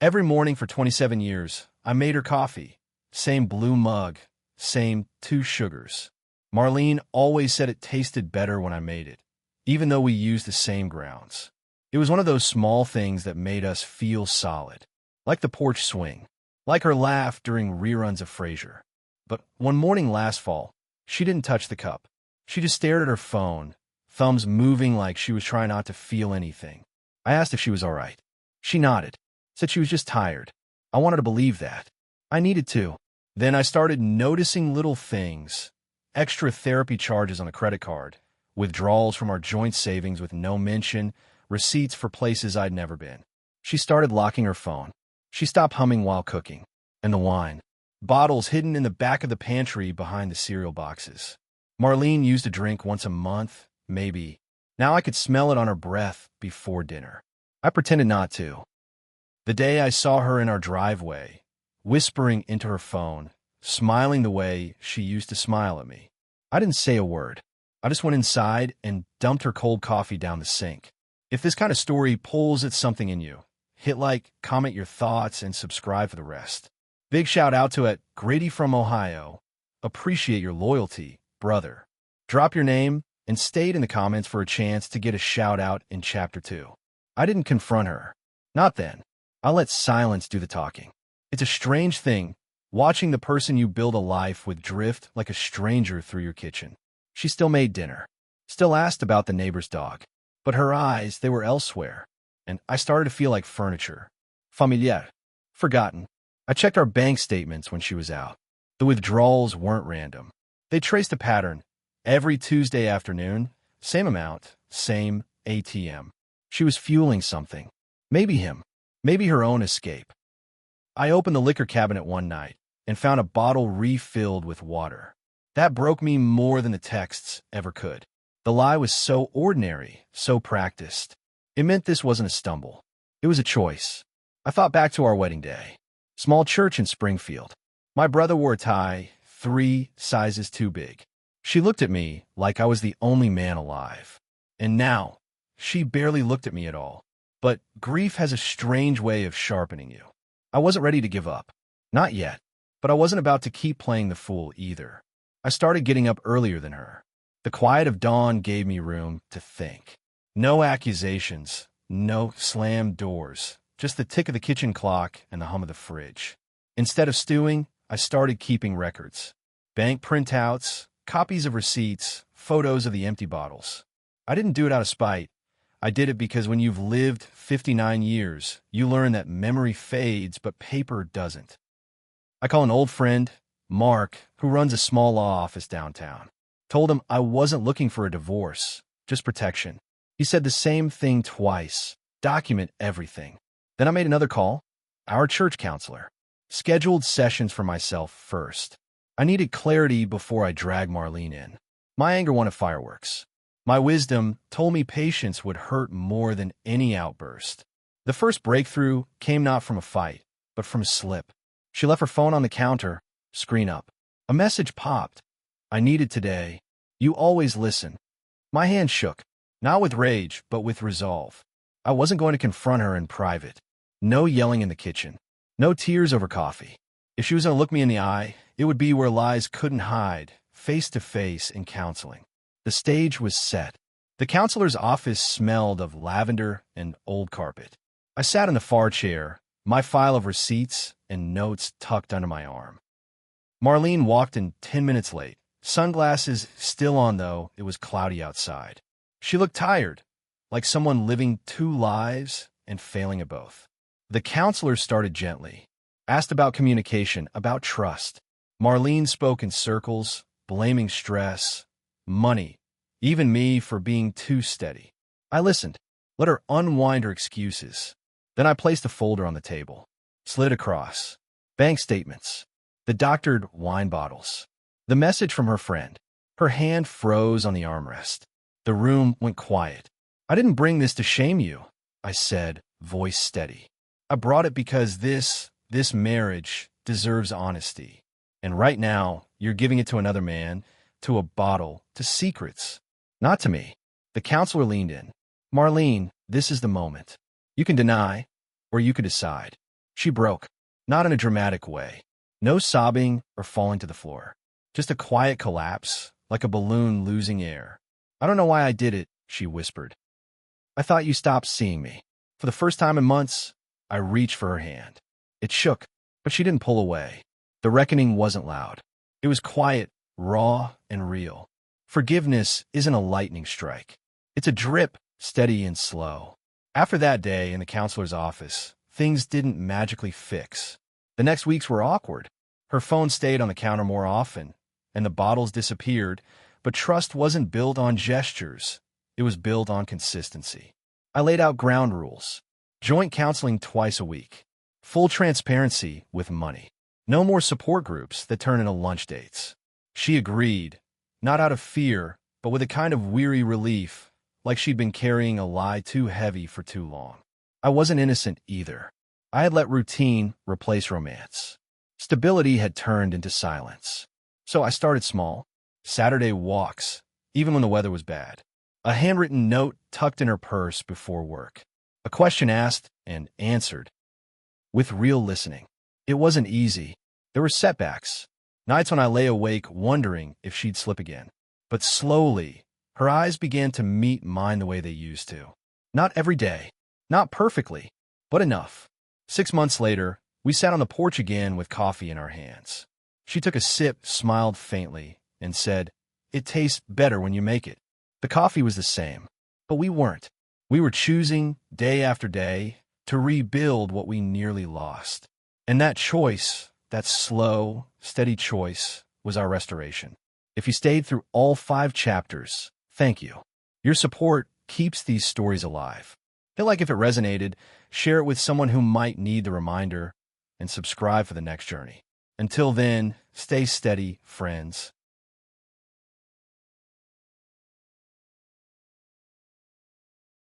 Every morning for 27 years, I made her coffee. Same blue mug, same 2 sugars. Marlene always said it tasted better when I made it, even though we used the same grounds. It was one of those small things that made us feel solid, like the porch swing, like her laugh during reruns of Frasier. But one morning last fall, she didn't touch the cup. She just stared at her phone, thumbs moving like she was trying not to feel anything. I asked if she was all right. She nodded, said she was just tired. I wanted to believe that. I needed to. Then I started noticing little things. Extra therapy charges on a credit card, withdrawals from our joint savings with no mention, receipts for places I'd never been. She started locking her phone. She stopped humming while cooking. And the wine. Bottles hidden in the back of the pantry behind the cereal boxes. Marlene used to drink once a month, maybe. Now I could smell it on her breath before dinner. I pretended not to. The day I saw her in our driveway, whispering into her phone, smiling the way she used to smile at me. I didn't say a word. I just went inside and dumped her cold coffee down the sink. If this kind of story pulls at something in you, hit like, comment your thoughts, and subscribe for the rest. Big shout out to Grady from Ohio. Appreciate your loyalty, brother. Drop your name and stayed in the comments for a chance to get a shout out in Chapter 2. I didn't confront her. Not then. I let silence do the talking. It's a strange thing, watching the person you build a life with drift like a stranger through your kitchen. She still made dinner. Still asked about the neighbor's dog. But her eyes, they were elsewhere. And I started to feel like furniture. Familiar. Forgotten. I checked our bank statements when she was out. The withdrawals weren't random. They traced a pattern. Every Tuesday afternoon, same amount, same ATM. She was fueling something. Maybe him. Maybe her own escape. I opened the liquor cabinet one night and found a bottle refilled with water. That broke me more than the texts ever could. The lie was so ordinary, so practiced. It meant this wasn't a stumble. It was a choice. I thought back to our wedding day. Small church in Springfield. My brother wore a tie, 3 sizes too big. She looked at me like I was the only man alive. And now, she barely looked at me at all. But grief has a strange way of sharpening you. I wasn't ready to give up. Not yet. But I wasn't about to keep playing the fool either. I started getting up earlier than her. The quiet of dawn gave me room to think. No accusations, no slammed doors, just the tick of the kitchen clock and the hum of the fridge. Instead of stewing, I started keeping records. Bank printouts, copies of receipts, photos of the empty bottles. I didn't do it out of spite. I did it because when you've lived 59 years, you learn that memory fades, but paper doesn't. I call an old friend, Mark, who runs a small law office downtown. Told him I wasn't looking for a divorce, just protection. He said the same thing twice. Document everything. Then I made another call. Our church counselor. Scheduled sessions for myself first. I needed clarity before I dragged Marlene in. My anger wanted fireworks. My wisdom told me patience would hurt more than any outburst. The first breakthrough came not from a fight, but from a slip. She left her phone on the counter, screen up. A message popped. I needed today. You always listen. My hand shook, not with rage, but with resolve. I wasn't going to confront her in private. No yelling in the kitchen. No tears over coffee. If she was going to look me in the eye, it would be where lies couldn't hide, face to face in counseling. The stage was set. The counselor's office smelled of lavender and old carpet. I sat in the far chair, my file of receipts and notes tucked under my arm. Marlene walked in 10 minutes late. Sunglasses still on, though it was cloudy outside. She looked tired, like someone living 2 lives and failing at both. The counselor started gently, asked about communication, about trust. Marlene spoke in circles, blaming stress, money, even me for being too steady. I listened, let her unwind her excuses. Then I placed a folder on the table, slid across. Bank statements, the doctored wine bottles, the message from her friend. Her hand froze on the armrest. The room went quiet. I didn't bring this to shame you, I said, voice steady. I brought it because this marriage deserves honesty. And right now, you're giving it to another man, to a bottle, to secrets. Not to me. The counselor leaned in. Marlene, this is the moment. You can deny, or you can decide. She broke, not in a dramatic way. No sobbing or falling to the floor. Just a quiet collapse, like a balloon losing air. I don't know why I did it, she whispered. I thought you stopped seeing me. For the first time in months, I reached for her hand. It shook, but she didn't pull away. The reckoning wasn't loud. It was quiet, raw, and real. Forgiveness isn't a lightning strike. It's a drip, steady and slow. After that day in the counselor's office, things didn't magically fix. The next weeks were awkward. Her phone stayed on the counter more often, and the bottles disappeared, but trust wasn't built on gestures. It was built on consistency. I laid out ground rules. Joint counseling twice a week. Full transparency with money. No more support groups that turn into lunch dates. She agreed, not out of fear, but with a kind of weary relief, like she'd been carrying a lie too heavy for too long. I wasn't innocent either. I had let routine replace romance. Stability had turned into silence. So I started small. Saturday walks, even when the weather was bad. A handwritten note tucked in her purse before work. A question asked and answered. With real listening. It wasn't easy. There were setbacks. Nights when I lay awake wondering if she'd slip again. But slowly, her eyes began to meet mine the way they used to. Not every day. Not perfectly. But enough. 6 months later, we sat on the porch again with coffee in our hands. She took a sip, smiled faintly, and said, "It tastes better when you make it." The coffee was the same, but we weren't. We were choosing, day after day, to rebuild what we nearly lost. And that choice, that slow, steady choice, was our restoration. If you stayed through all 5 chapters, thank you. Your support keeps these stories alive. Feel like if it resonated, share it with someone who might need the reminder, and subscribe for the next journey. Until then, stay steady, friends.